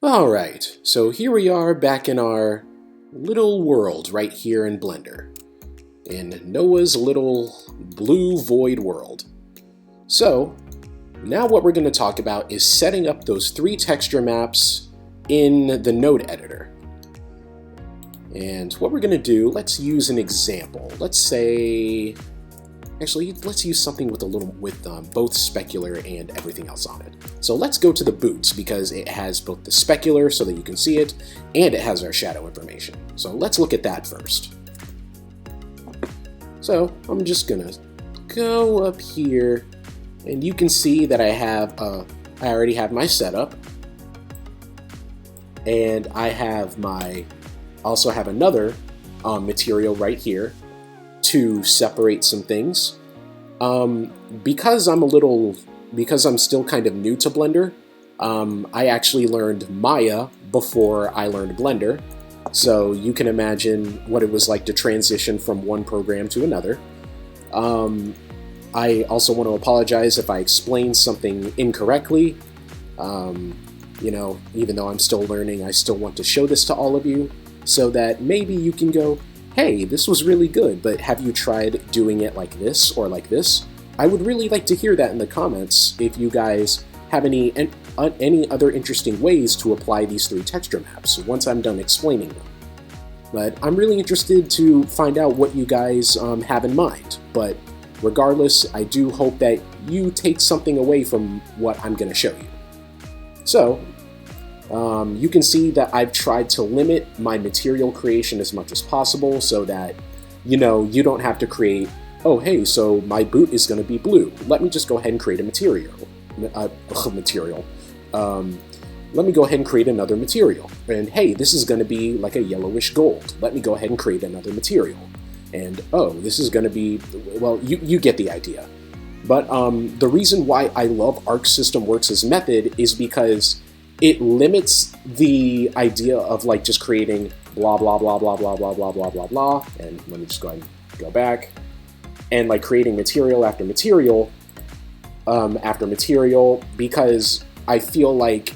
Alright, so here we are back in our little world right here in Blender, in Noah's little blue void world. So, now what we're going to talk about is setting up those 3 texture maps in the node editor. And what we're going to do, let's use an example. Let's say, actually, let's use something with both specular and everything else on it. So let's go to the boots because it has both the specular so that you can see it, and it has our shadow information. So let's look at that first. So I'm just gonna go up here, and you can see that I already have my setup, and I also have another material right here to separate some things. Because I'm still kind of new to Blender, I actually learned Maya before I learned Blender, so you can imagine what it was like to transition from one program to another. I also want to apologize if I explained something incorrectly. Even though I'm still learning, I still want to show this to all of you so that maybe you can go, hey, this was really good, but have you tried doing it like this or like this? I would really like to hear that in the comments if you guys have any other interesting ways to apply these 3 texture maps once I'm done explaining them. But I'm really interested to find out what you guys have in mind. But regardless, I do hope that you take something away from what I'm going to show you. So, you can see that I've tried to limit my material creation as much as possible so that, you don't have to create, oh hey, so my boot is going to be blue. Let me just go ahead and create a material. Let me go ahead and create another material. And hey, this is going to be like a yellowish gold. Let me go ahead and create another material. And oh, this is going to be, well, you get the idea. But the reason why I love Arc System Works as method is because it limits the idea of like just creating blah blah blah blah blah blah blah blah blah blah. And let me just go ahead and go back. And like creating material after material because I feel like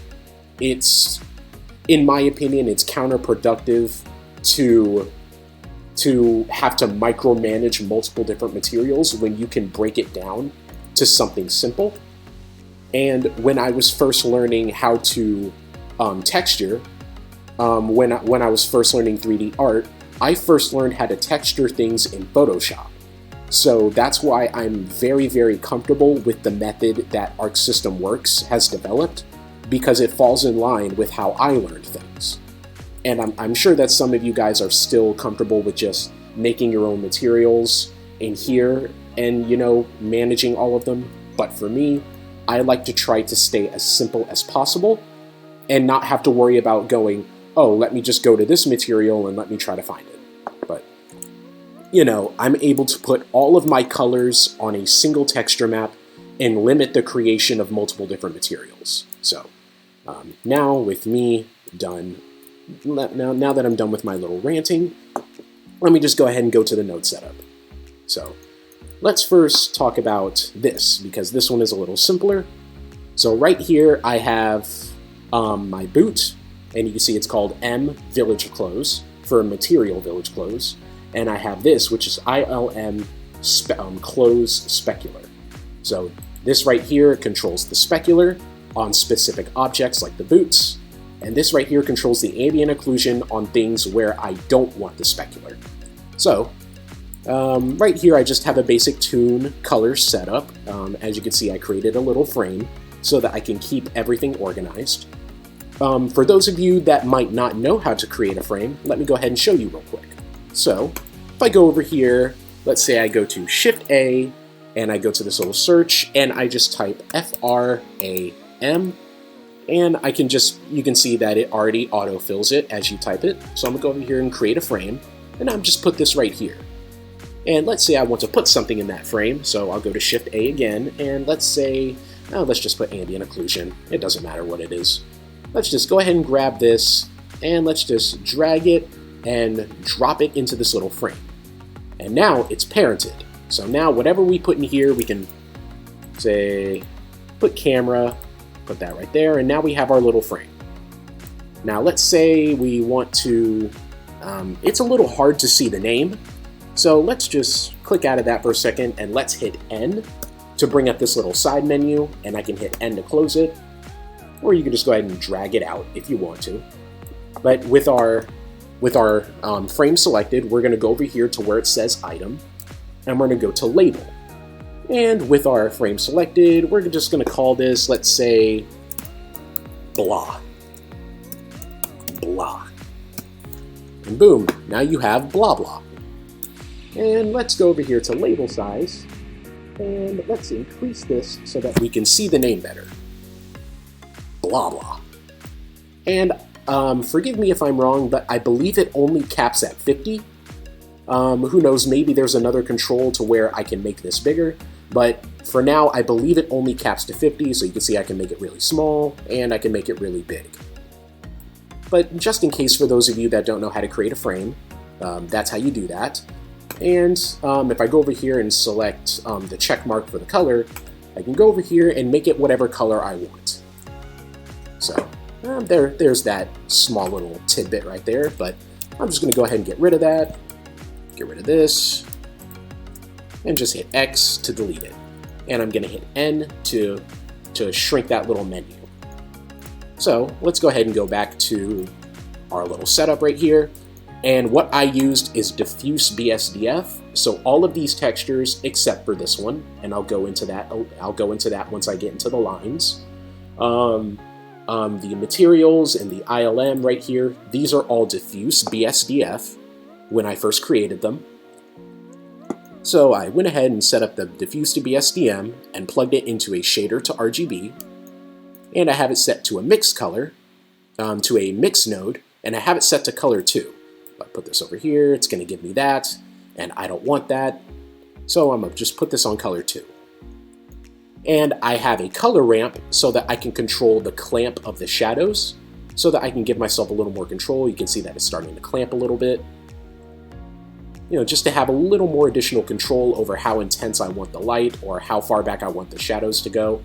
in my opinion, it's counterproductive to have to micromanage multiple different materials when you can break it down to something simple. And when I was first learning how to texture, when I was first learning 3D art, I first learned how to texture things in Photoshop. So that's why I'm very, very comfortable with the method that Arc System Works has developed, because it falls in line with how I learned things. And I'm sure that some of you guys are still comfortable with just making your own materials in here and, managing all of them. But for me, I like to try to stay as simple as possible and not have to worry about going, oh, let me just go to this material and let me try to find it. But, I'm able to put all of my colors on a single texture map and limit the creation of multiple different materials. So, now with me done, now that I'm done with my little ranting, let me just go ahead and go to the node setup. So, let's first talk about this, because this one is a little simpler. So right here I have my boot, and you can see it's called M Village Close for Material Village Close. And I have this, which is ILM Close Specular. So this right here controls the specular on specific objects like the boots, and this right here controls the ambient occlusion on things where I don't want the specular. So right here I just have a basic tune color setup. As you can see, I created a little frame so that I can keep everything organized. For those of you that might not know how to create a frame, let me go ahead and show you real quick. So if I go over here, let's say I go to Shift A and I go to this little search and I just type FRAM, and you can see that it already autofills it as you type it. So I'm gonna go over here and create a frame, and I'm just put this right here. And let's say I want to put something in that frame, so I'll go to Shift A again, and let's say, let's just put Ambient Occlusion. It doesn't matter what it is. Let's just go ahead and grab this, and let's just drag it and drop it into this little frame. And now it's parented. So now whatever we put in here, we can say, put camera, put that right there, and now we have our little frame. Now let's say we want to, it's a little hard to see the name, so let's just click out of that for a second and let's hit N to bring up this little side menu, and I can hit N to close it, or you can just go ahead and drag it out if you want to. But with our frame selected, we're going to go over here to where it says item, and we're going to go to label. And with our frame selected, we're just going to call this, let's say, blah. Blah. And boom, now you have blah blah. And let's go over here to label size, and let's increase this so that we can see the name better. Blah blah. And forgive me if I'm wrong, but I believe it only caps at 50. Who knows, maybe there's another control to where I can make this bigger, but for now I believe it only caps to 50, so you can see I can make it really small and I can make it really big. But just in case for those of you that don't know how to create a frame, that's how you do that. And if I go over here and select the check mark for the color, I can go over here and make it whatever color I want. So there's that small little tidbit right there, but I'm just going to go ahead and get rid of that, get rid of this, and just hit X to delete it. And I'm going to hit N to shrink that little menu. So let's go ahead and go back to our little setup right here. And what I used is Diffuse Bsdf. So all of these textures except for this one, and I'll go into that once I get into the lines. The materials and the ILM right here, these are all Diffuse Bsdf when I first created them. So I went ahead and set up the Diffuse to BSDM and plugged it into a shader to RGB. And I have it set to a mix color, to a mix node, and I have it set to color 2. If I put this over here, it's going to give me that, and I don't want that, so I'm going to just put this on color 2. And I have a color ramp so that I can control the clamp of the shadows, so that I can give myself a little more control. You can see that it's starting to clamp a little bit. You know, just to have a little more additional control over how intense I want the light or how far back I want the shadows to go.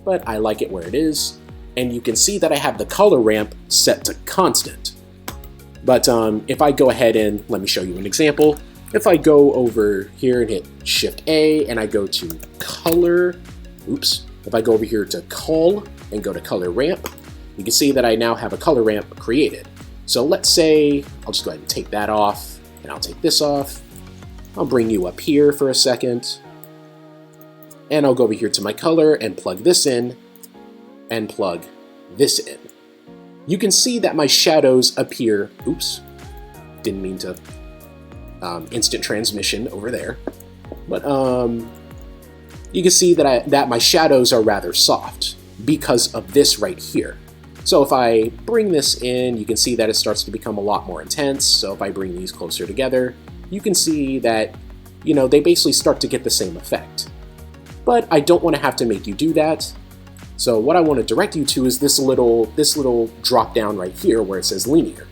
But I like it where it is, and you can see that I have the color ramp set to constant. But if I go ahead and, let me show you an example. If I go over here and hit Shift A and I go to color, if I go over here to cull and go to color ramp, you can see that I now have a color ramp created. So let's say, I'll just go ahead and take that off, and I'll take this off. I'll bring you up here for a second. And I'll go over here to my color and plug this in and plug this in. You can see that my shadows appear, didn't mean to instant transmission over there, but you can see that my shadows are rather soft because of this right here. So if I bring this in, you can see that it starts to become a lot more intense. So if I bring these closer together, you can see that, you know, they basically start to get the same effect. But I don't want to have to make you do that. So what I want to direct you to is this little drop down right here where it says linear.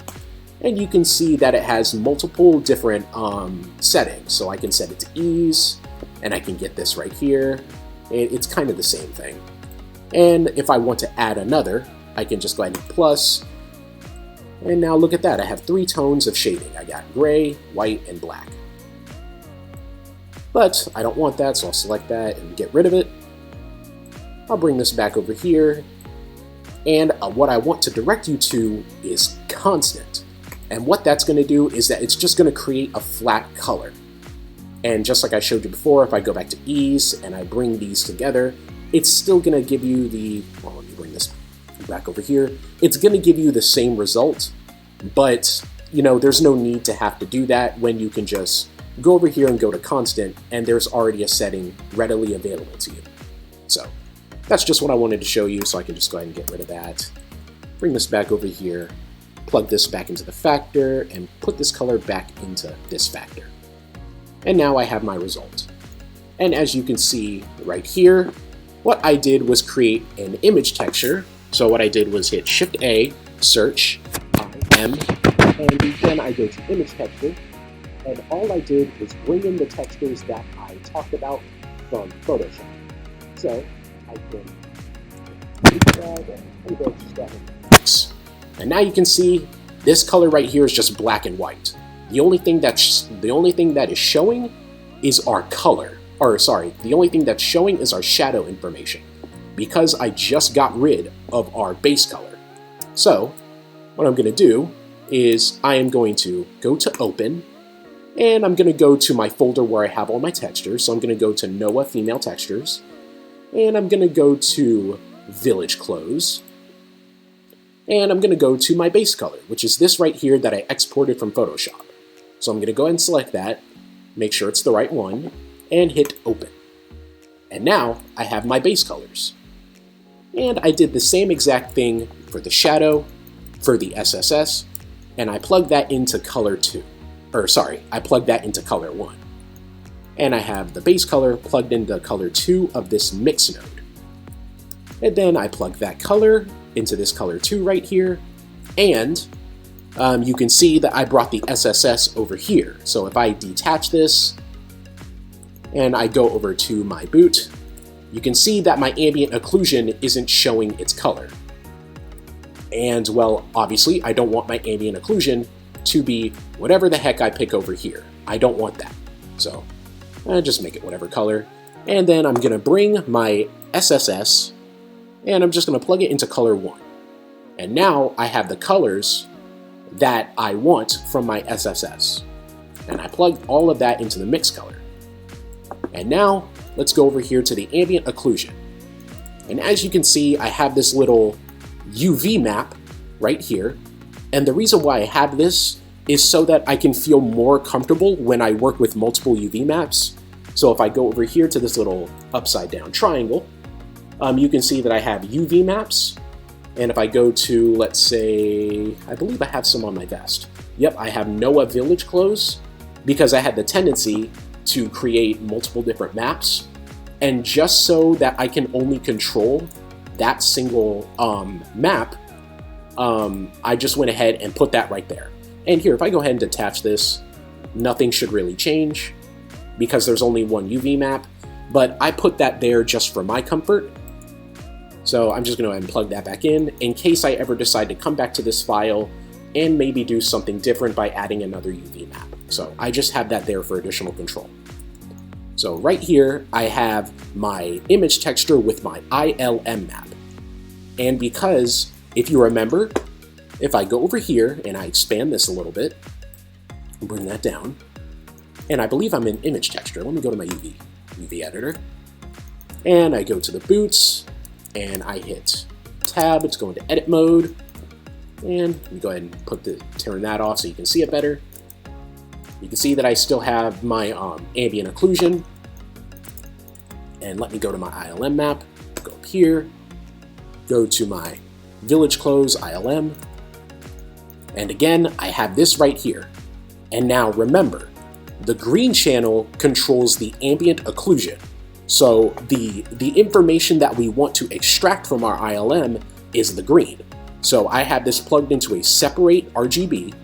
And you can see that it has multiple different settings. So I can set it to ease, and I can get this right here. It's kind of the same thing. And if I want to add another, I can just go ahead and hit plus. And now look at that, I have 3 tones of shading. I got gray, white, and black. But I don't want that, so I'll select that and get rid of it. I'll bring this back over here. And what I want to direct you to is constant. And what that's going to do is that it's just going to create a flat color. And just like I showed you before, if I go back to ease and I bring these together, it's still going to give you the, well, let me bring this back over here. It's going to give you the same result, but you know, there's no need to have to do that when you can just go over here and go to constant, and there's already a setting readily available to you. So that's just what I wanted to show you, so I can just go ahead and get rid of that. Bring this back over here, plug this back into the factor, and put this color back into this factor. And now I have my result. And as you can see right here, what I did was create an image texture. So what I did was hit Shift A, search, IM, and then I go to image texture. And all I did was bring in the textures that I talked about from Photoshop. So I can do that and go to that. And now you can see this color right here is just black and white. The only thing that is showing is our color, or sorry, the only thing that's showing is our shadow information, because I just got rid of our base color. So what I'm going to do is I am going to go to Open, and I'm going to go to my folder where I have all my textures. So I'm going to go to Noah Female Textures, and I'm going to go to Village Clothes, and I'm going to go to my base color, which is this right here that I exported from Photoshop. So I'm going to go ahead and select that, make sure it's the right one, and hit Open. And now I have my base colors. And I did the same exact thing for the shadow, for the SSS, and I plugged that into color 2. Or sorry, I plugged that into color 1. And I have the base color plugged into color 2 of this mix node. And then I plug that color into this color 2 right here, and you can see that I brought the SSS over here. So if I detach this and I go over to my boot, you can see that my ambient occlusion isn't showing its color. And well, obviously I don't want my ambient occlusion to be whatever the heck I pick over here. I don't want that. So I just make it whatever color. And then I'm gonna bring my SSS and I'm just gonna plug it into color 1. And now I have the colors that I want from my SSS. And I plugged all of that into the mix color. And now let's go over here to the ambient occlusion. And as you can see, I have this little UV map right here. And the reason why I have this is so that I can feel more comfortable when I work with multiple UV maps. So if I go over here to this little upside down triangle, you can see that I have UV maps. And if I go to, let's say, I believe I have some on my vest. Yep, I have Noah Village Clothes, because I had the tendency to create multiple different maps. And just so that I can only control that single map, I just went ahead and put that right there. And here, if I go ahead and detach this, nothing should really change because there's only one UV map, but I put that there just for my comfort. So I'm just going to go ahead and plug that back in case I ever decide to come back to this file and maybe do something different by adding another UV map. So I just have that there for additional control. So right here, I have my image texture with my ILM map. And because, if you remember, if I go over here and I expand this a little bit, bring that down, and I believe I'm in image texture. Let me go to my UV editor, and I go to the boots, and I hit tab to go into edit mode, and let me go ahead and turn that off so you can see it better. You can see that I still have my ambient occlusion, and let me go to my ILM map, go up here, go to my Village Clothes ILM, and again I have this right here. And now remember, the green channel controls the ambient occlusion. So the information that we want to extract from our ILM is the green. So I have this plugged into a separate RGB,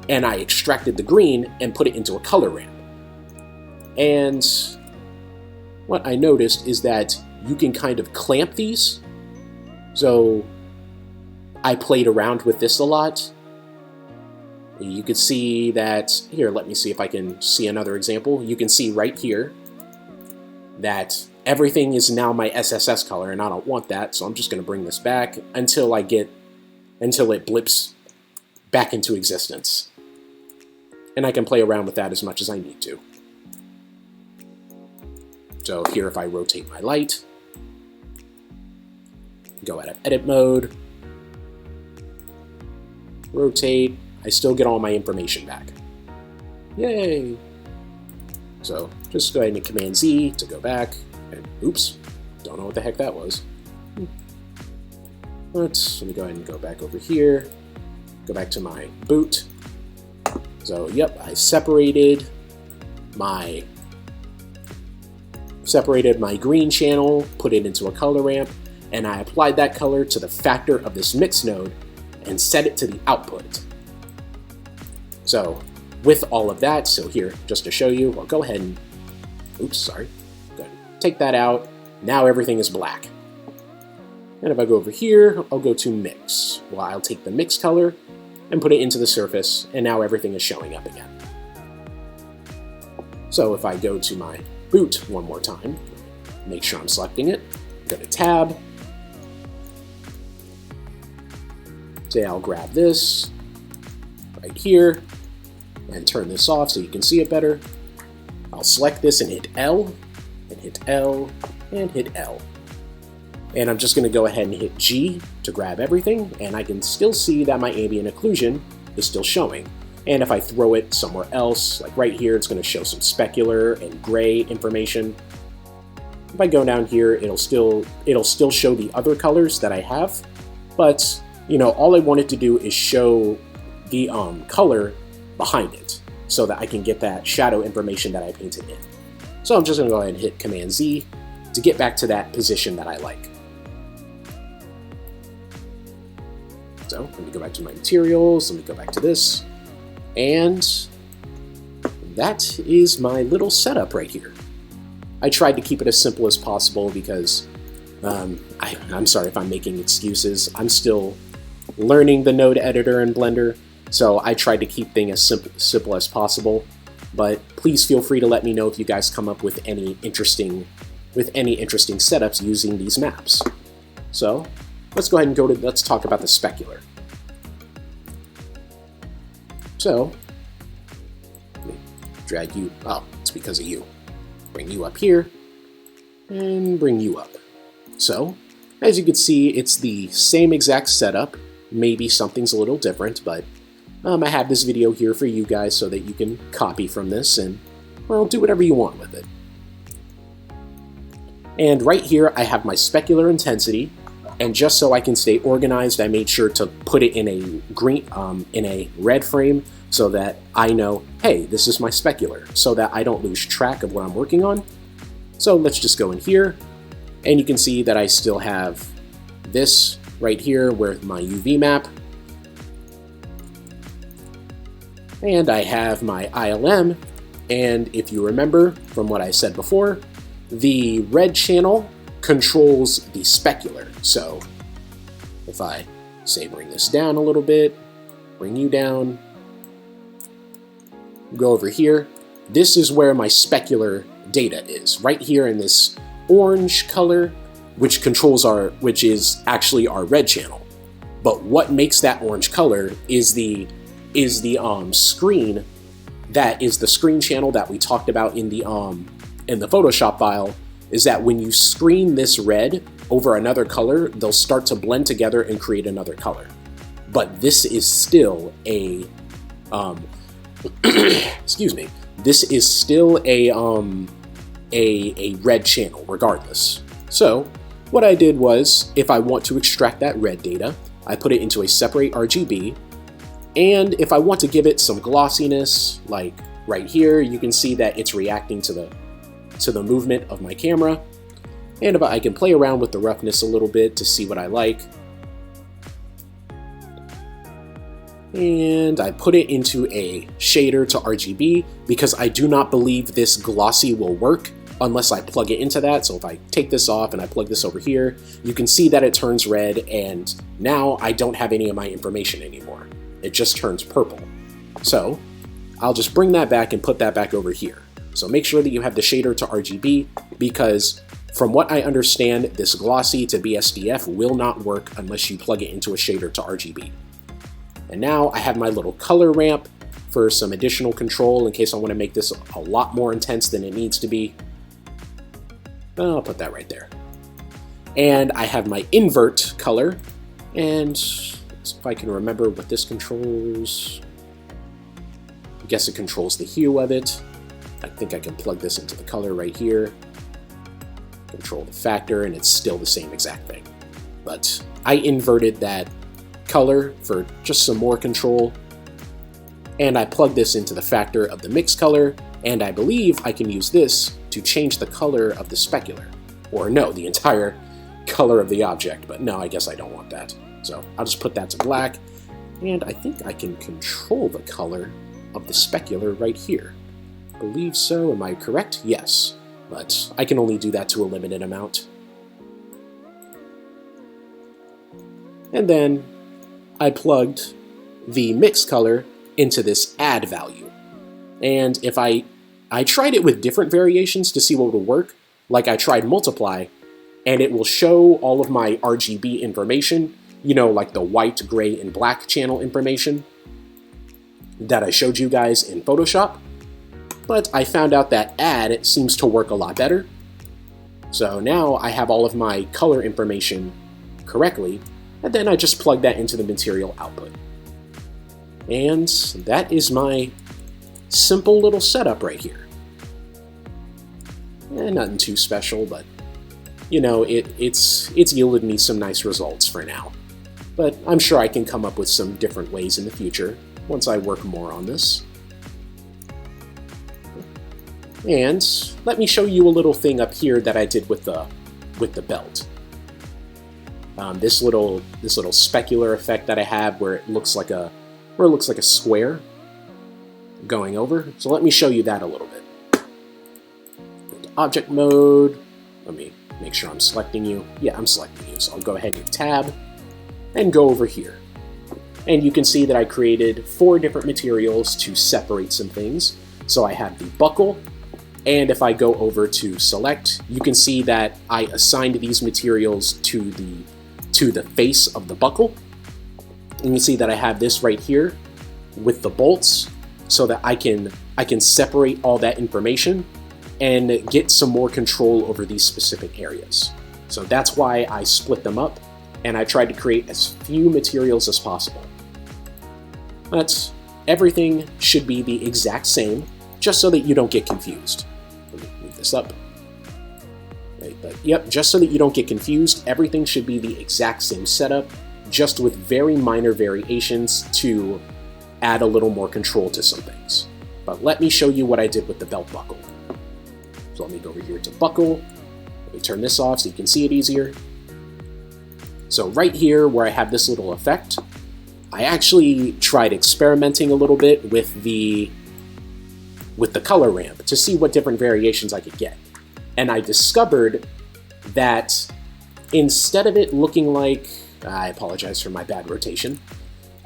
and I extracted the green and put it into a color ramp. And what I noticed is that you can kind of clamp these. So I played around with this a lot. You can see that, here, let me see if I can see another example. You can see right here that everything is now my SSS color, and I don't want that, so I'm just going to bring this back until it blips back into existence. And I can play around with that as much as I need to. So here, if I rotate my light, go out of edit mode, rotate, I still get all my information back. Yay! So just go ahead and hit Command Z to go back, and oops, don't know what the heck that was. Let me go ahead and go back over here, go back to my boot. So yep, I separated my green channel, put it into a color ramp, and I applied that color to the factor of this mix node and set it to the output. So with all of that, so here, just to show you, I'll go ahead and, oops, sorry, go ahead and take that out. Now everything is black. And if I go over here, I'll go to mix. Well, I'll take the mix color and put it into the surface, and now everything is showing up again. So if I go to my boot one more time, make sure I'm selecting it, go to tab, say I'll grab this right here and turn this off so you can see it better. I'll select this and hit L, and hit L, and hit L. And I'm just going to go ahead and hit G to grab everything, and I can still see that my ambient occlusion is still showing. And if I throw it somewhere else, like right here, it's going to show some specular and gray information. If I go down here, it'll still show the other colors that I have, but you know, all I wanted to do is show the color behind it so that I can get that shadow information that I painted in. So I'm just going to go ahead and hit Command Z to get back to that position that I like. So let me go back to my materials, let me go back to this, and that is my little setup right here. I tried to keep it as simple as possible because I'm sorry if I'm making excuses. I'm still learning the node editor in Blender, so I tried to keep things as simple as possible. But please feel free to let me know if you guys come up with any interesting setups using these maps. So let's go ahead and let's talk about the specular. So let me drag you, oh, it's because of you. Bring you up here and bring you up. So as you can see, it's the same exact setup. Maybe something's a little different, but I have this video here for you guys so that you can copy from this and, well, do whatever you want with it. And right here, I have my specular intensity, and just so I can stay organized, I made sure to put it in a red frame so that I know, hey, this is my specular, so that I don't lose track of what I'm working on. So let's just go in here, and you can see that I still have this right here with my UV map. And I have my ILM, and if you remember from what I said before, the red channel controls the specular. So if I say bring this down a little bit, bring you down, go over here, this is where my specular data is, right here in this orange color, which is actually our red channel. But what makes that orange color is the screen that is the screen channel that we talked about in the Photoshop file, is that when you screen this red over another color, they'll start to blend together and create another color. But this is still a excuse me, this is still a red channel regardless. So what I did was, if I want to extract that red data, I put it into a separate RGB, and if I want to give it some glossiness, like right here, you can see that it's reacting to the movement of my camera, and if I can play around with the roughness a little bit to see what I like. And I put it into a shader to RGB because I do not believe this glossy will work unless I plug it into that. So if I take this off and I plug this over here, you can see that it turns red, and now I don't have any of my information anymore. It just turns purple. So I'll just bring that back and put that back over here. So make sure that you have the shader to RGB, because from what I understand, this glossy to BSDF will not work unless you plug it into a shader to RGB. And now I have my little color ramp for some additional control in case I want to make this a lot more intense than it needs to be. I'll put that right there. And I have my invert color, and if I can remember what this controls, I guess it controls the hue of it. I think I can plug this into the color right here, control the factor, and it's still the same exact thing. But I inverted that color for just some more control, and I plug this into the factor of the mix color, and I believe I can use this to change the color of the specular, or no, the entire color of the object, but no, I guess I don't want that. So I'll just put that to black, and I think I can control the color of the specular right here. I believe so. Am I correct? Yes, but I can only do that to a limited amount. And then I plugged the mix color into this add value. And if I tried it with different variations to see what would work, like I tried multiply, and it will show all of my RGB information, you know, like the white, gray, and black channel information that I showed you guys in Photoshop. But I found out that add seems to work a lot better. So now I have all of my color information correctly, and then I just plug that into the material output. And that is my simple little setup right here. Nothing too special, but you know, it's yielded me some nice results for now. But I'm sure I can come up with some different ways in the future once I work more on this. And let me show you a little thing up here that I did with the belt. This little specular effect that I have where it looks like a square going over. So let me show you that a little bit. Into object mode. Let me make sure I'm selecting you. Yeah, I'm selecting you. So I'll go ahead and hit tab and go over here. And you can see that I created 4 different materials to separate some things. So I have the buckle, and if I go over to select, you can see that I assigned these materials to the face of the buckle. And you see that I have this right here with the bolts so that I can separate all that information and get some more control over these specific areas. So that's why I split them up, and I tried to create as few materials as possible. But everything should be the exact same, just so that you don't get confused. Let me move this up. Right, but yep, just so that you don't get confused, everything should be the exact same setup, just with very minor variations to add a little more control to some things. But let me show you what I did with the belt buckle. So let me go over here to buckle. Let me turn this off so you can see it easier. So right here where I have this little effect, I actually tried experimenting a little bit with the color ramp to see what different variations I could get. And I discovered that instead of it looking like, I apologize for my bad rotation,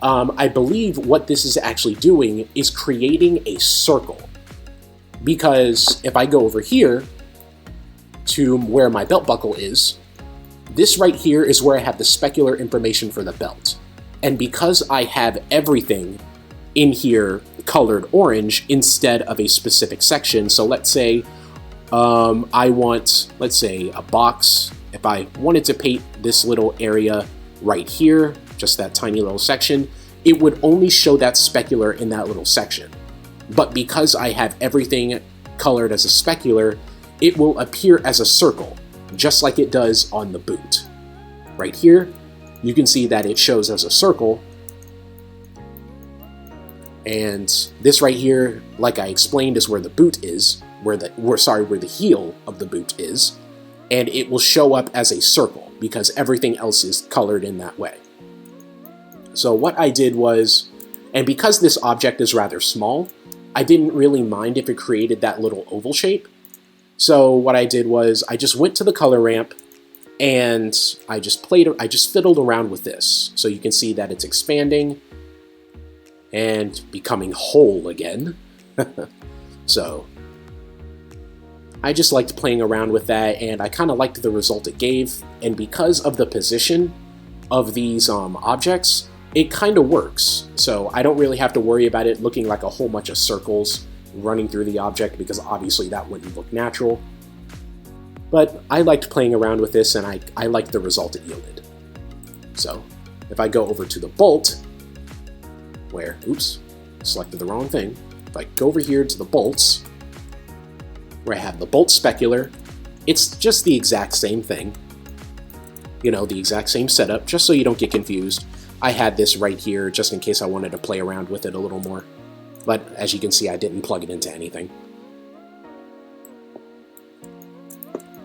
I believe what this is actually doing is creating a circle. Because if I go over here to where my belt buckle is, this right here is where I have the specular information for the belt. And because I have everything in here colored orange instead of a specific section, so let's say I want, let's say, a box. If I wanted to paint this little area right here, just that tiny little section, it would only show that specular in that little section. But because I have everything colored as a specular, it will appear as a circle, just like it does on the boot. Right here, you can see that it shows as a circle. And this right here, like I explained, is where the boot is, where the heel of the boot is, and it will show up as a circle because everything else is colored in that way. So what I did was, and because this object is rather small, I didn't really mind if it created that little oval shape. So what I did was I just went to the color ramp and I just fiddled around with this. So you can see that it's expanding and becoming whole again. So I just liked playing around with that, and I kind of liked the result it gave. And because of the position of these objects, it kind of works. So I don't really have to worry about it looking like a whole bunch of circles running through the object, because obviously that wouldn't look natural. But I liked playing around with this, and I liked the result it yielded. So if I go over to the bolt, where, oops, selected the wrong thing. If I go over here to the bolts, where I have the bolt specular, it's just the exact same thing. You know, the exact same setup, just so you don't get confused. I had this right here just in case I wanted to play around with it a little more. But as you can see, I didn't plug it into anything.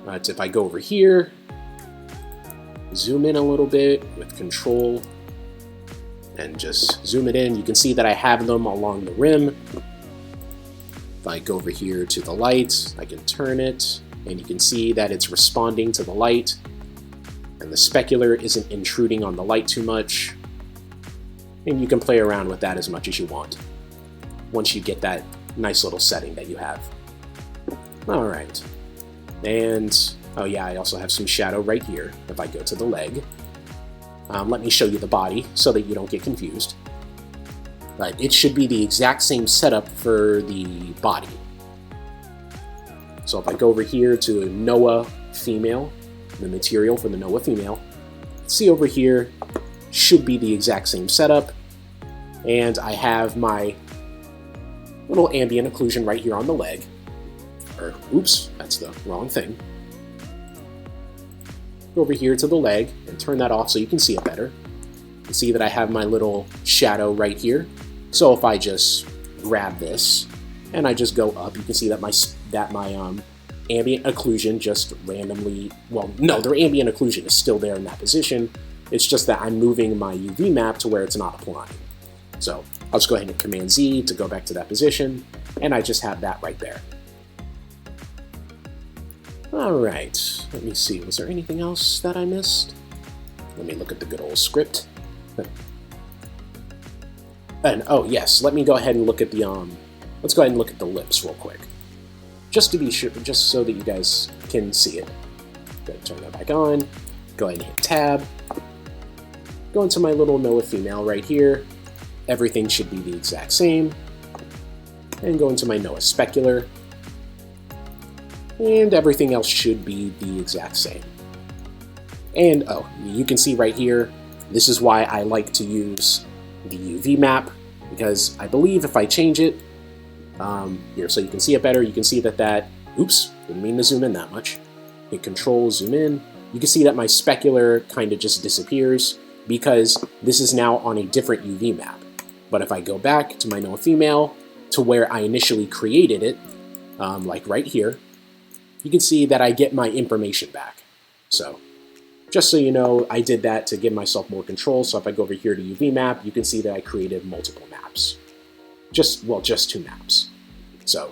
But if I go over here, zoom in a little bit with control, and just zoom it in, you can see that I have them along the rim. If I go over here to the light, I can turn it, and you can see that it's responding to the light. and the specular isn't intruding on the light too much. And you can play around with that as much as you want once you get that nice little setting that you have. Alright, and oh yeah, I also have some shadow right here if I go to the leg. Let me show you the body so that you don't get confused. But it should be the exact same setup for the body. So if I go over here to Noah female, the material for the Noah female, see over here, should be the exact same setup. And I have my little ambient occlusion right here on the leg. Or, oops, that's the wrong thing. Go over here to the leg and turn that off so you can see it better. You see that I have my little shadow right here. So if I just grab this and I just go up, you can see that my ambient occlusion just randomly, well, no, their ambient occlusion is still there in that position. It's just that I'm moving my UV map to where it's not applying. So I'll just go ahead and Command Z to go back to that position, and I just have that right there. Alright, let me see, was there anything else that I missed? Let me look at the good old script. And oh yes, let me go ahead and look at the let's go ahead and look at the lips real quick. Just to be sure, just so that you guys can see it. Go ahead and turn that back on. Go ahead and hit tab. Go into my little Noah female right here. Everything should be the exact same. And go into my Noah specular. And everything else should be the exact same. And oh, you can see right here, this is why I like to use the UV map, because I believe if I change it, here so you can see it better, you can see that oops, didn't mean to zoom in that much. Hit Control, zoom in. You can see that my specular kind of just disappears because this is now on a different UV map. But if I go back to my Noah female to where I initially created it, like right here, you can see that I get my information back. So just so you know, I did that to give myself more control. So if I go over here to UV map, you can see that I created multiple maps. Just 2 maps. So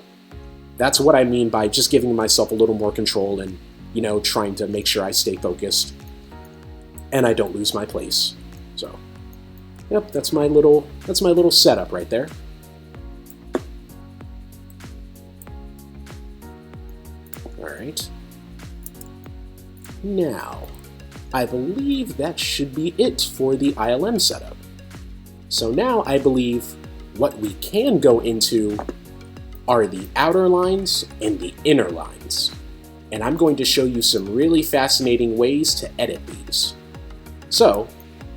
that's what I mean by just giving myself a little more control and, you know, trying to make sure I stay focused and I don't lose my place. So, yep, that's my little setup right there. All right. Now, I believe that should be it for the ILM setup. So now I believe what we can go into are the outer lines and the inner lines. And I'm going to show you some really fascinating ways to edit these. So,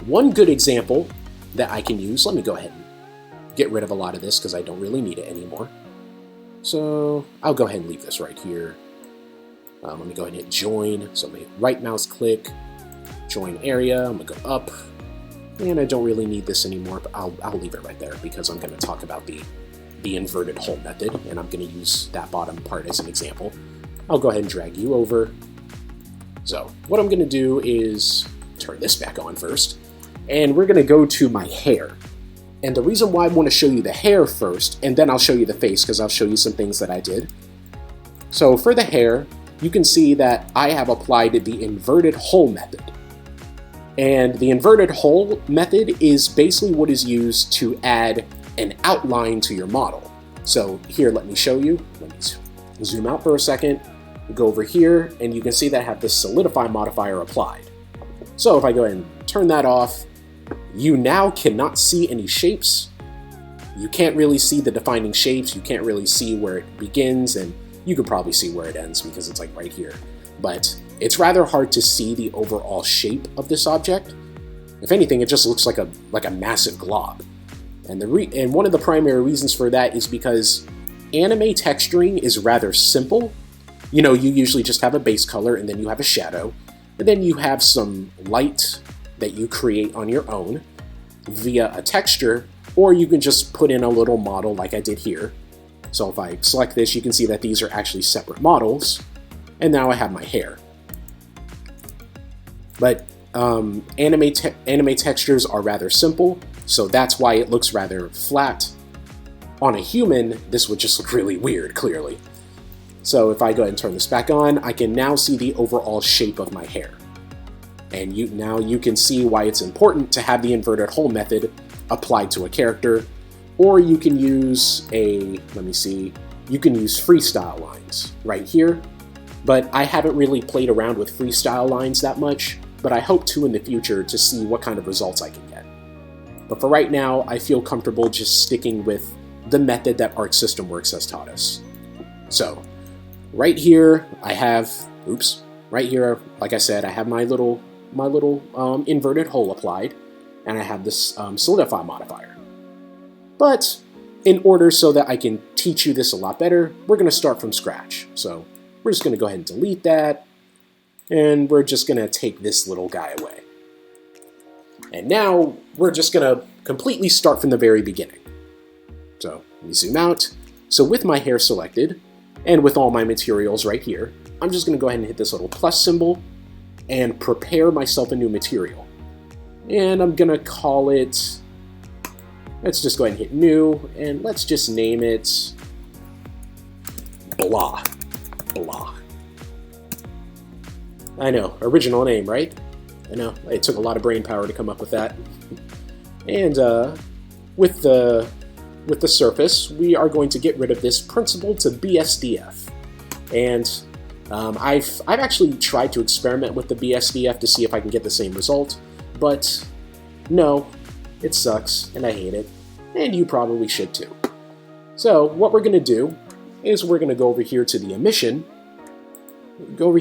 one good example that I can use, let me go ahead and get rid of a lot of this because I don't really need it anymore. So, I'll go ahead and leave this right here. Let me go ahead and hit join. So, I'm going to right mouse click, join area, I'm going to go up. And I don't really need this anymore, but I'll leave it right there because I'm going to talk about the inverted hole method, and I'm going to use that bottom part as an example. I'll go ahead and drag you over. So what I'm going to do is turn this back on first, and we're going to go to my hair. And the reason why I want to show you the hair first, and then I'll show you the face because I'll show you some things that I did. So for the hair, you can see that I have applied the inverted hole method. And the inverted hole method is basically what is used to add an outline to your model. So here, let me show you. Let me zoom out for a second, go over here, and you can see that I have this Solidify Modifier applied. So if I go ahead and turn that off, you now cannot see any shapes. You can't really see the defining shapes. You can't really see where it begins, and you could probably see where it ends because it's like right here. But it's rather hard to see the overall shape of this object. If anything, it just looks like a massive glob. And one of the primary reasons for that is because anime texturing is rather simple. You know, you usually just have a base color and then you have a shadow, and then you have some light that you create on your own via a texture, or you can just put in a little model like I did here. So if I select this, you can see that these are actually separate models, and now I have my hair. But anime textures are rather simple, so that's why it looks rather flat. On a human, this would just look really weird, clearly. So if I go ahead and turn this back on, I can now see the overall shape of my hair. And now you can see why it's important to have the inverted hole method applied to a character, or you can use you can use freestyle lines right here, but I haven't really played around with freestyle lines that much, but I hope to in the future to see what kind of results I can get. But for right now, I feel comfortable just sticking with the method that Arc System Works has taught us. So, right here, right here, like I said, I have my little inverted hole applied, and I have this Solidify Modifier. But in order so that I can teach you this a lot better, we're going to start from scratch. So we're just going to go ahead and delete that, and we're just going to take this little guy away. And now we're just going to completely start from the very beginning. So let me zoom out. So with my hair selected, and with all my materials right here, I'm just going to go ahead and hit this little plus symbol and prepare myself a new material. And I'm going to call it, let's just go ahead and hit new, and let's just name it blah. Blah. I know, original name, right? I know, it took a lot of brain power to come up with that. And with the surface, we are going to get rid of this principle to Bsdf. And I've actually tried to experiment with the Bsdf to see if I can get the same result, but no, it sucks, and I hate it, and you probably should too. So what we're going to do is we're going to go over here to the emission, just go over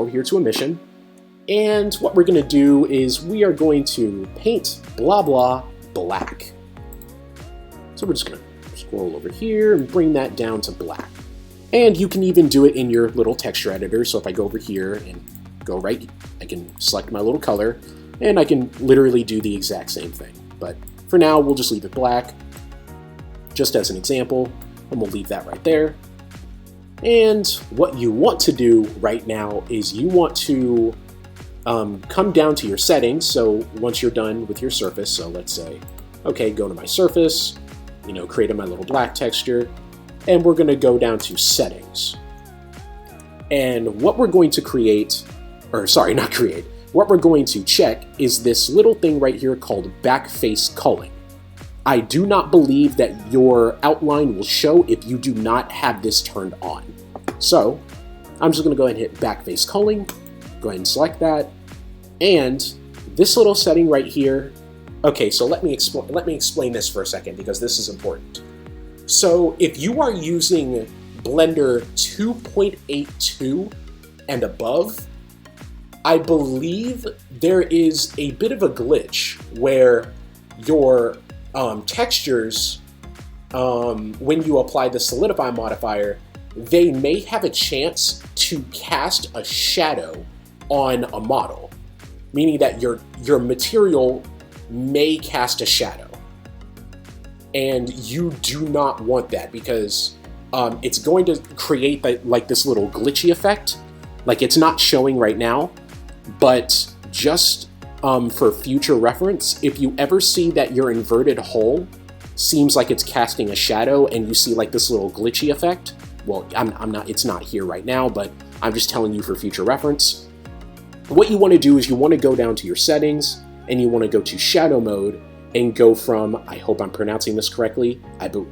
here to emission, and what we're going to do is we are going to paint blah blah black. So we're just going to scroll over here and bring that down to black. And you can even do it in your little texture editor. So if I go over here and go right, I can select my little color, and I can literally do the exact same thing. But for now, we'll just leave it black, just as an example, and we'll leave that right there. And what you want to do right now is you want to come down to your settings. So once you're done with your surface, so let's say, okay, go to my surface, created my little black texture, and we're going to go down to settings. And what we're going to what we're going to check is this little thing right here called Backface Culling. I do not believe that your outline will show if you do not have this turned on. So I'm just going to go ahead and hit Backface Culling, go ahead and select that, and this little setting right here. Okay, so let me explain this for a second because this is important. So if you are using Blender 2.82 and above, I believe there is a bit of a glitch where your textures, when you apply the Solidify modifier, they may have a chance to cast a shadow on a model, meaning that your material may cast a shadow. And you do not want that because it's going to create this little glitchy effect. Like it's not showing right now, but just for future reference, if you ever see that your inverted hole seems like it's casting a shadow and you see like this little glitchy effect, well, it's not here right now, but I'm just telling you for future reference. What you want to do is you want to go down to your settings and you want to go to shadow mode and go from, I hope I'm pronouncing this correctly,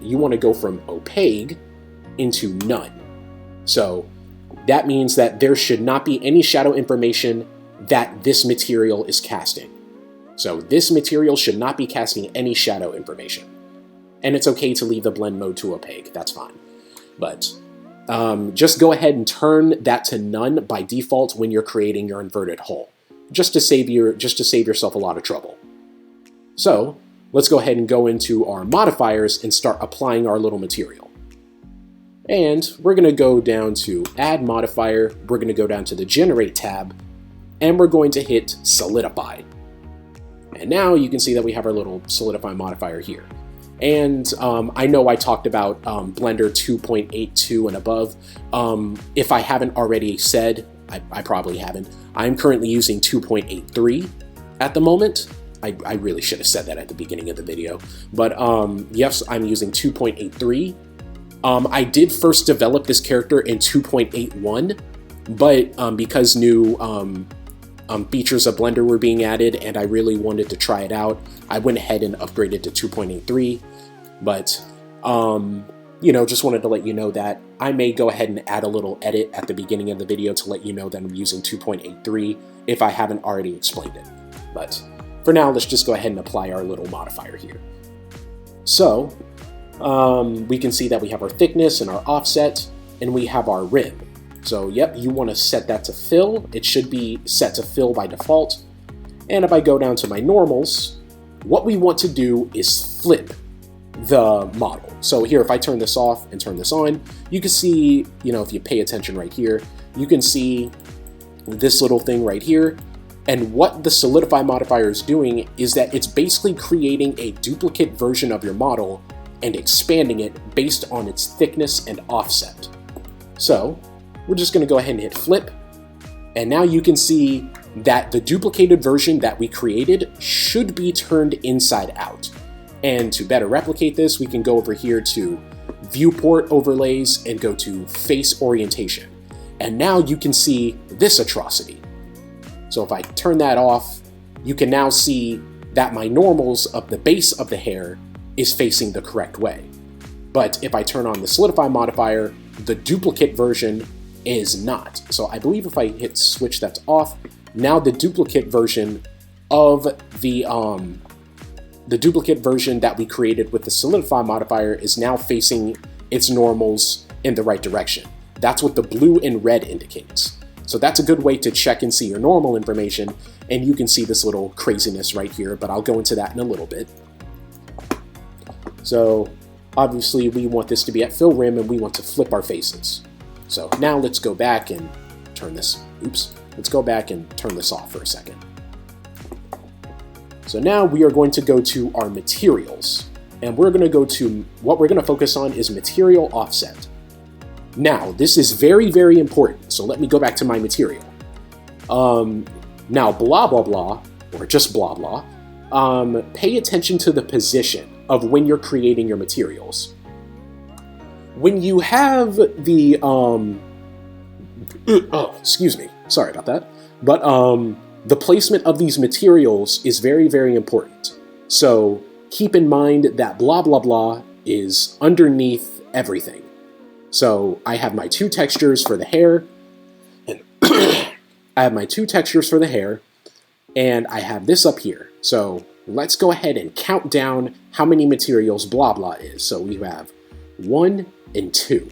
you want to go from opaque into none. So that means that there should not be any shadow information that this material is casting. So this material should not be casting any shadow information. And it's okay to leave the blend mode to opaque, that's fine. But just go ahead and turn that to none by default when you're creating your inverted hole, just to save yourself a lot of trouble. So let's go ahead and go into our modifiers and start applying our little material. And we're going to go down to Add Modifier, we're going to go down to the Generate tab, and we're going to hit Solidify. And now you can see that we have our little Solidify modifier here. And I know I talked about Blender 2.82 and above. If I haven't already said, I probably haven't, I'm currently using 2.83 at the moment. I really should have said that at the beginning of the video. But yes, I'm using 2.83. I did first develop this character in 2.81, but because new features of Blender were being added, and I really wanted to try it out. I went ahead and upgraded to 2.83, but you know, just wanted to let you know that I may go ahead and add a little edit at the beginning of the video to let you know that I'm using 2.83 if I haven't already explained it. But for now, let's just go ahead and apply our little modifier here. So we can see that we have our thickness and our offset, and we have our rim. So yep, you want to set that to fill. It should be set to fill by default. And if I go down to my normals, what we want to do is flip the model. So here, if I turn this off and turn this on, you can see, you know, if you pay attention right here, you can see this little thing right here. And what the Solidify modifier is doing is that it's basically creating a duplicate version of your model and expanding it based on its thickness and offset. So we're just going to go ahead and hit flip, and now you can see that the duplicated version that we created should be turned inside out. And to better replicate this, we can go over here to viewport overlays and go to face orientation. And now you can see this atrocity. So if I turn that off, you can now see that my normals of the base of the hair is facing the correct way. But if I turn on the Solidify modifier, the duplicate version is not. So I believe if I hit switch that's off, now the duplicate version of the duplicate version that we created with the Solidify modifier is now facing its normals in the right direction. That's what the blue and red indicates. So that's a good way to check and see your normal information, and you can see this little craziness right here, but I'll go into that in a little bit. So obviously we want this to be at fill rim, and we want to flip our faces. So now let's go back and turn this, let's go back and turn this off for a second. So now we are going to go to our materials, and we're going to go to, what we're going to focus on is material offset. Now, this is very, very important, so let me go back to my material. Now, blah, blah, blah, or just blah, blah, pay attention to the position of when you're creating your materials. When you have the, oh, excuse me, sorry about that, but the placement of these materials is very, very important. So keep in mind that blah, blah, blah is underneath everything. So I have my two textures for the hair, and I have my two textures for the hair, and I have this up here. So let's go ahead and count down how many materials blah, blah is. So we have 1 and 2.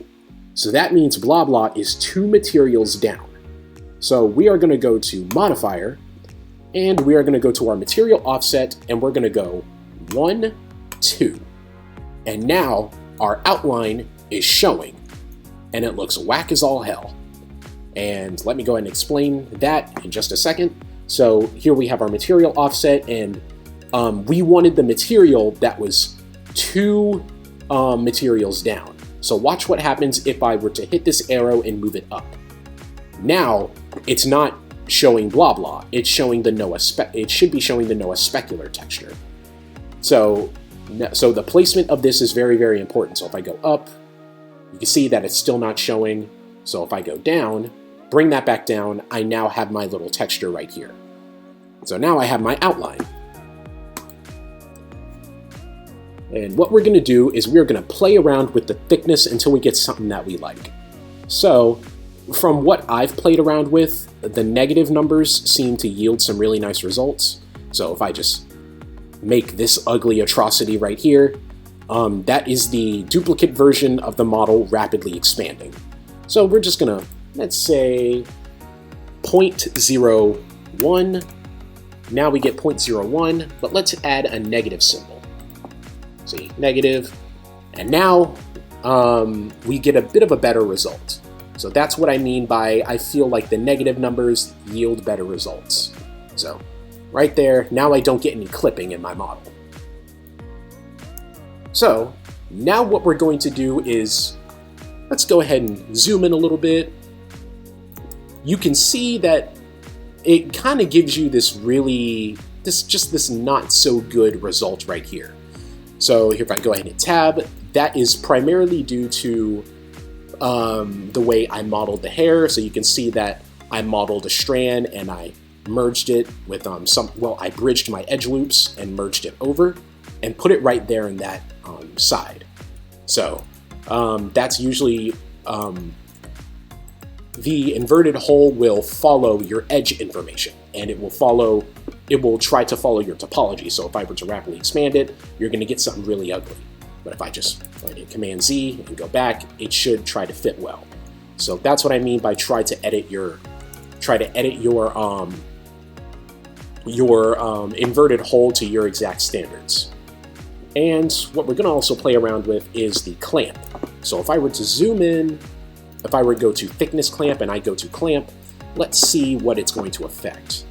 So that means blah, blah is 2 materials down. So we are going to go to modifier, and we are going to go to our material offset, and we're going to go 1, 2. And now our outline is showing, and it looks whack as all hell. And let me go ahead and explain that in just a second. So here we have our material offset, and we wanted the material that was 2 materials down. So watch what happens if I were to hit this arrow and move it up. Now it's not showing blah blah, it's showing the Noah it should be showing the Noah specular texture. So the placement of this is very, very important. So if I go up, you can see that it's still not showing. So if I go down, bring that back down, I now have my little texture right here. So now I have my outline. And what we're going to do is we're going to play around with the thickness until we get something that we like. So from what I've played around with, the negative numbers seem to yield some really nice results. So if I just make this ugly atrocity right here, that is the duplicate version of the model rapidly expanding. So we're just going to, let's say, 0.01. Now we get 0.01, but let's add a negative symbol. See, negative, and now we get a bit of a better result. So that's what I mean by I feel like the negative numbers yield better results. So right there, now I don't get any clipping in my model. So now what we're going to do is, let's go ahead and zoom in a little bit. You can see that it kind of gives you this really, this not so good result right here. So here, if I go ahead and hit tab, that is primarily due to the way I modeled the hair. So you can see that I modeled a strand and I merged it with I bridged my edge loops and merged it over and put it right there in that side. So that's usually, the inverted hole will follow your edge information, and it will try to follow your topology. So if I were to rapidly expand it, you're going to get something really ugly. But if I just hit Command Z and go back, it should try to fit well. So that's what I mean by try to edit your inverted hole to your exact standards. And what we're going to also play around with is the clamp. So if I were to zoom in, if I were to go to thickness clamp and I go to clamp, let's see what it's going to affect.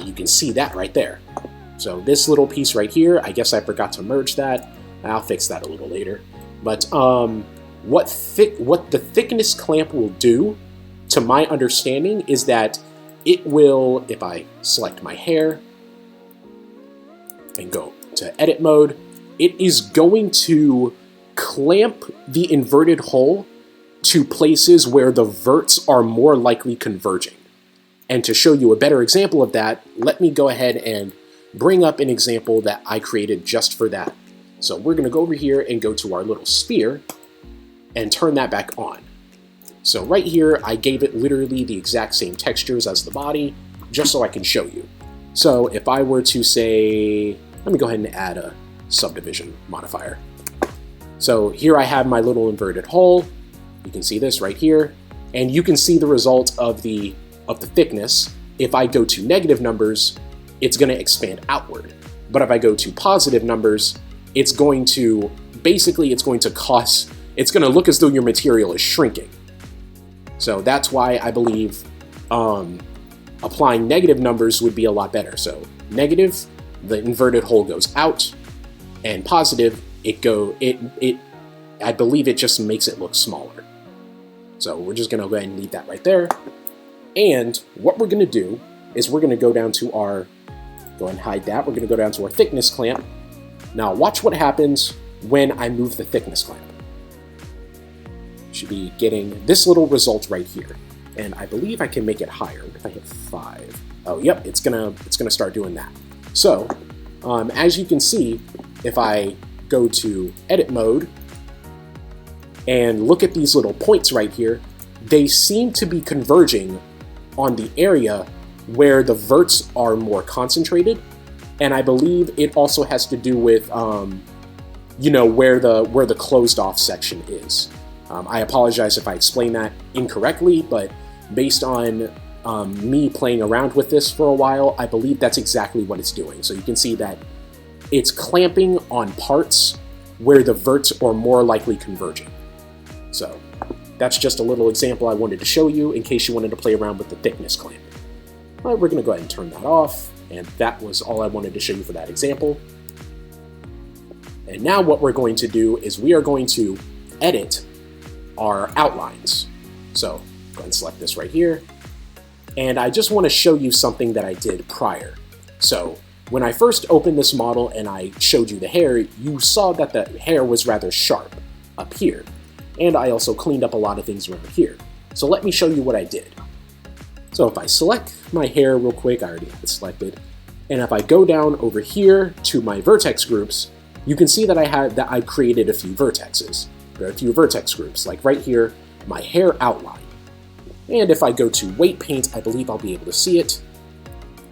You can see that right there. So this little piece right here, I guess I forgot to merge that. I'll fix that a little later. But what the thickness clamp will do, to my understanding, is that it will, if I select my hair and go to edit mode, it is going to clamp the inverted hole to places where the verts are more likely converging. And to show you a better example of that, let me go ahead and bring up an example that I created just for that. So we're going to go over here and go to our little sphere and turn that back on. So right here, I gave it literally the exact same textures as the body, just so I can show you. So if I were to say, let me go ahead and add a subdivision modifier. So here I have my little inverted hole. You can see this right here, and you can see the result of the thickness. If I go to negative numbers, it's going to expand outward. But if I go to positive numbers, it's going to look as though your material is shrinking. So that's why I believe applying negative numbers would be a lot better. So negative, the inverted hole goes out, and positive, I believe it just makes it look smaller. So we're just going to go ahead and leave that right there. And what we're going to do is we're going to go down to go ahead and hide that. We're going to go down to our thickness clamp. Now watch what happens when I move the thickness clamp. Should be getting this little result right here. And I believe I can make it higher if I hit 5. Oh, yep, it's gonna start doing that. So, as you can see, if I go to edit mode and look at these little points right here, they seem to be converging on the area where the verts are more concentrated, and I believe it also has to do with where the closed off section is. I apologize if I explain that incorrectly, but based on me playing around with this for a while, I believe that's exactly what it's doing. So you can see that it's clamping on parts where the verts are more likely converging. So that's just a little example I wanted to show you in case you wanted to play around with the thickness clamp. All right, we're going to go ahead and turn that off, and that was all I wanted to show you for that example. And now what we're going to do is we are going to edit our outlines. So go ahead and select this right here. And I just want to show you something that I did prior. So when I first opened this model and I showed you the hair, you saw that the hair was rather sharp up here. And I also cleaned up a lot of things around here. So let me show you what I did. So if I select my hair real quick, I already have it selected. And if I go down over here to my vertex groups, you can see that I created a few vertexes. There are a few vertex groups, like right here, my hair outline. And if I go to weight paint, I believe I'll be able to see it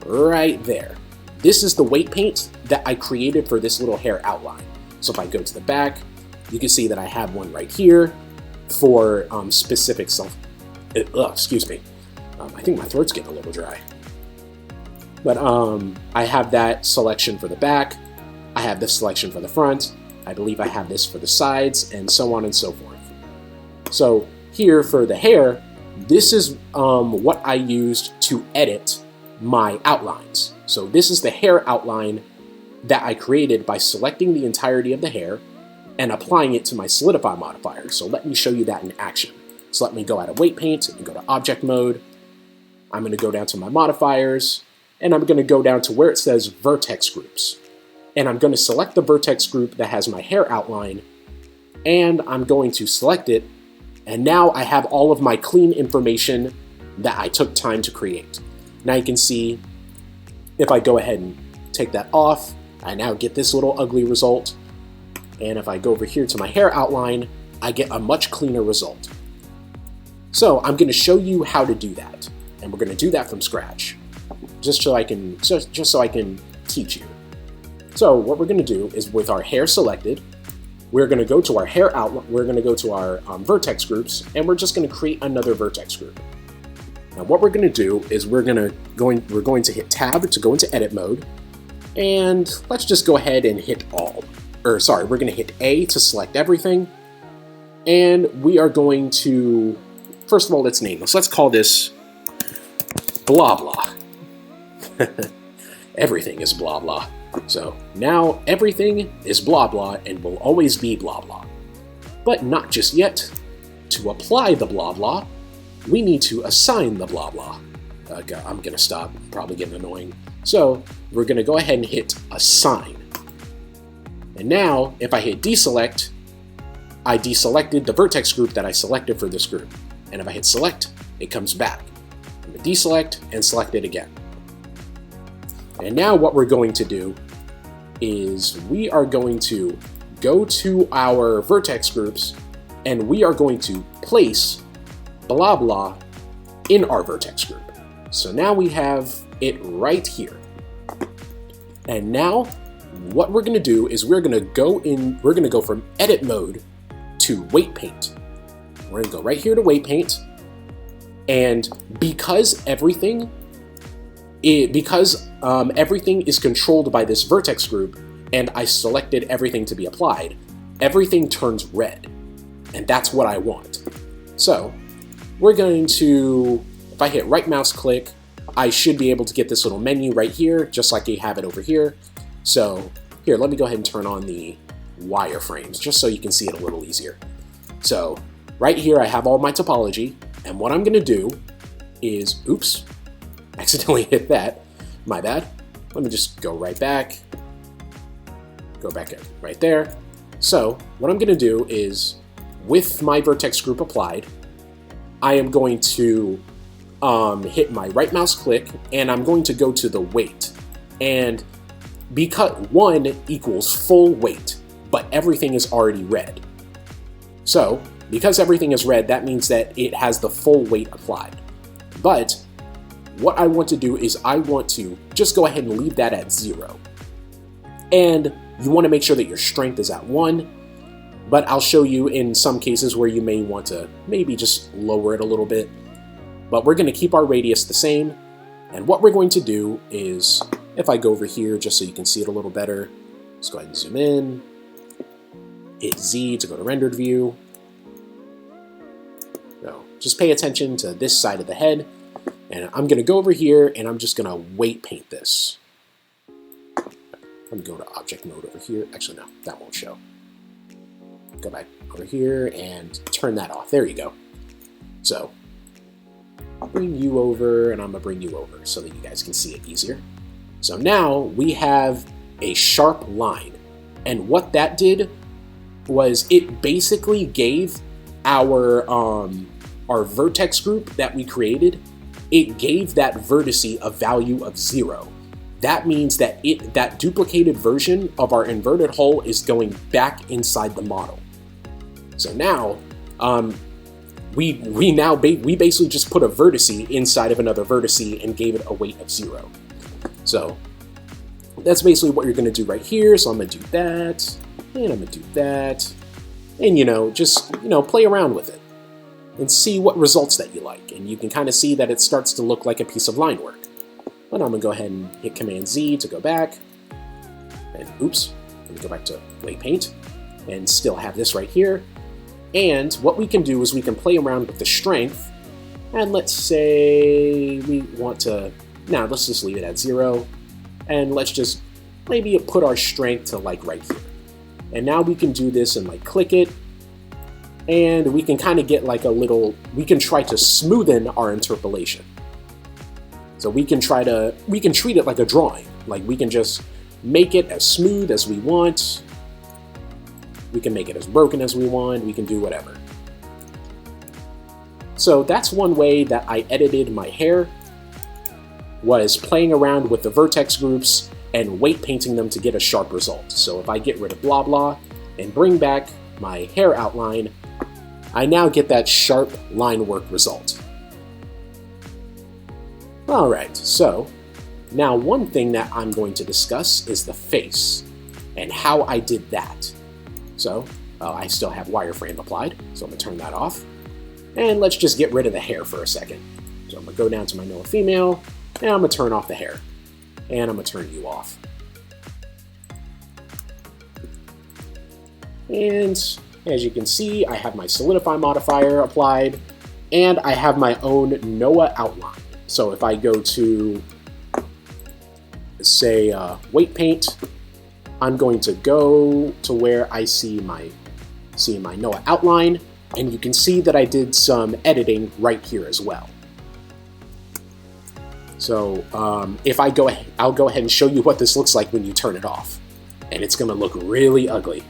right there. This is the weight paint that I created for this little hair outline. So if I go to the back, you can see that I have one right here for specific excuse me. I think my throat's getting a little dry. But I have that selection for the back. I have this selection for the front. I believe I have this for the sides, and so on and so forth. So here for the hair, this is what I used to edit my outlines. So this is the hair outline that I created by selecting the entirety of the hair and applying it to my Solidify modifier. So let me show you that in action. So let me go out of weight paint and go to object mode. I'm going to go down to my modifiers, and I'm going to go down to where it says vertex groups. And I'm going to select the vertex group that has my hair outline, and I'm going to select it, and now I have all of my clean information that I took time to create. Now you can see if I go ahead and take that off, I now get this little ugly result. And if I go over here to my hair outline, I get a much cleaner result. So I'm going to show you how to do that. And we're going to do that from scratch, just so I can teach you. So what we're going to do is, with our hair selected, we're going to go to our hair outline, we're going to go to our vertex groups, and we're just going to create another vertex group. Now what we're going to do is we're going to hit Tab to go into edit mode, and let's just go ahead and hit all. We're going to hit A to select everything, and we are going to, first of all, let's name this. Let's call this blah blah. Everything is blah blah. So now everything is blah blah and will always be blah blah. But not just yet. To apply the blah blah, we need to assign the blah blah. I'm gonna stop, probably getting annoying. So we're gonna go ahead and hit assign. And now if I hit deselect, I deselected the vertex group that I selected for this group. And if I hit select, it comes back. I'm gonna deselect and select it again. And now what we're going to do is we are going to go to our vertex groups and we are going to place blah blah in our vertex group. So now we have it right here. And now what we're going to do is we're going to go from edit mode to weight paint. We're going to go right here to weight paint. And because everything is controlled by this vertex group, and I selected everything to be applied, everything turns red, and that's what I want. So we're going to, if I hit right mouse click, I should be able to get this little menu right here, just like you have it over here. So here, let me go ahead and turn on the wireframes, just so you can see it a little easier. So right here, I have all my topology, and what I'm gonna do is, oops, accidentally hit that, my bad. Let me just go right back, go back in right there. So what I'm gonna do is, with my vertex group applied, I am going to hit my right mouse click, and I'm going to go to the weight. And because 1 equals full weight, but everything is already red. So because everything is red, that means that it has the full weight applied. But what I want to do is I want to just go ahead and leave that at 0. And you want to make sure that your strength is at 1, but I'll show you in some cases where you may want to maybe just lower it a little bit. But we're going to keep our radius the same. And what we're going to do is, if I go over here just so you can see it a little better, let's go ahead and zoom in, hit Z to go to rendered view. So just pay attention to this side of the head. And I'm going to go over here and I'm just going to weight paint this. Let me go to object mode over here. Actually, no, that won't show. Go back over here and turn that off. There you go. So I'll bring you over and I'm going to bring you over so that you guys can see it easier. So now we have a sharp line. And what that did was it basically gave our vertex group that we created, it gave that vertice a value of 0. That means that that duplicated version of our inverted hull is going back inside the model. So now, we basically just put a vertice inside of another vertice and gave it a weight of 0. So that's basically what you're going to do right here. So I'm going to do that, and I'm going to do that, and just play around with it and see what results that you like. And you can kind of see that it starts to look like a piece of line work. But I'm going to go ahead and hit Command Z to go back. And oops, let me go back to weight paint and still have this right here. And what we can do is we can play around with the strength. And let's say we want to, now let's just leave it at 0. And let's just maybe put our strength to like right here. And now we can do this and like click it. And we can kind of get like a little, we can try to smoothen our interpolation. So we can treat it like a drawing. Like we can just make it as smooth as we want. We can make it as broken as we want. We can do whatever. So that's one way that I edited my hair. was playing around with the vertex groups and weight painting them to get a sharp result. So if I get rid of blah blah and bring back my hair outline, I now get that sharp line work result. Alright, so now one thing that I'm going to discuss is the face and how I did that. So I still have wireframe applied, so I'm going to turn that off. And let's just get rid of the hair for a second. So I'm going to go down to my Noah female, and I'm going to turn off the hair. And I'm going to turn you off. And as you can see, I have my Solidify Modifier applied, and I have my own Noah outline. So if I go to, say, weight paint, I'm going to go to where I see my Noah outline, and you can see that I did some editing right here as well. So if I go ahead, I'll go ahead and show you what this looks like when you turn it off. And it's going to look really ugly.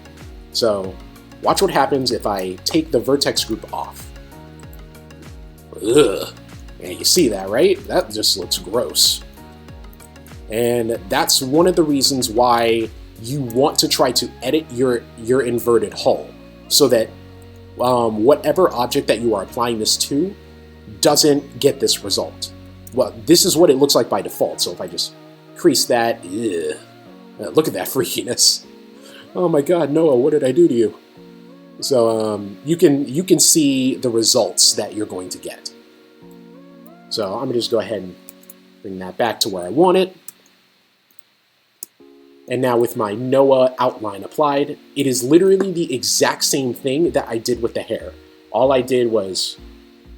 So watch what happens if I take the vertex group off. Ugh. And you see that, right? That just looks gross. And that's one of the reasons why you want to try to edit your inverted hull, so that whatever object that you are applying this to doesn't get this result. Well, this is what it looks like by default, so if I just crease that, look at that freakiness. Oh my god, Noah, what did I do to you? So you can see the results that you're going to get. So I'm going to just go ahead and bring that back to where I want it. And now with my Noah outline applied, it is literally the exact same thing that I did with the hair. All I did was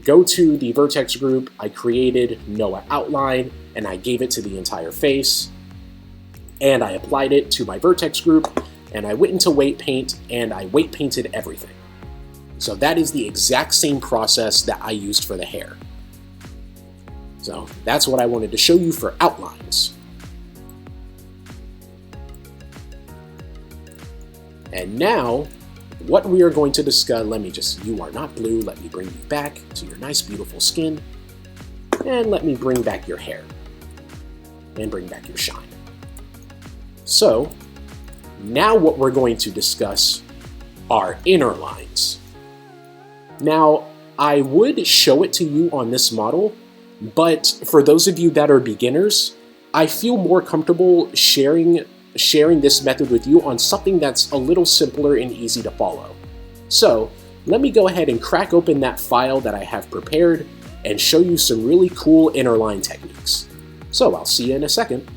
go to the vertex group, I created Noah outline, and I gave it to the entire face. And I applied it to my vertex group, and I went into weight paint, and I weight painted everything. So that is the exact same process that I used for the hair. So that's what I wanted to show you for outlines. And now, what we are going to discuss, you are not blue, let me bring you back to your nice beautiful skin, and let me bring back your hair, and bring back your shine. So, now what we're going to discuss are inner lines. Now, I would show it to you on this model, but for those of you that are beginners, I feel more comfortable sharing this method with you on something that's a little simpler and easy to follow. So let me go ahead and crack open that file that I have prepared and show you some really cool inner line techniques. So I'll see you in a second.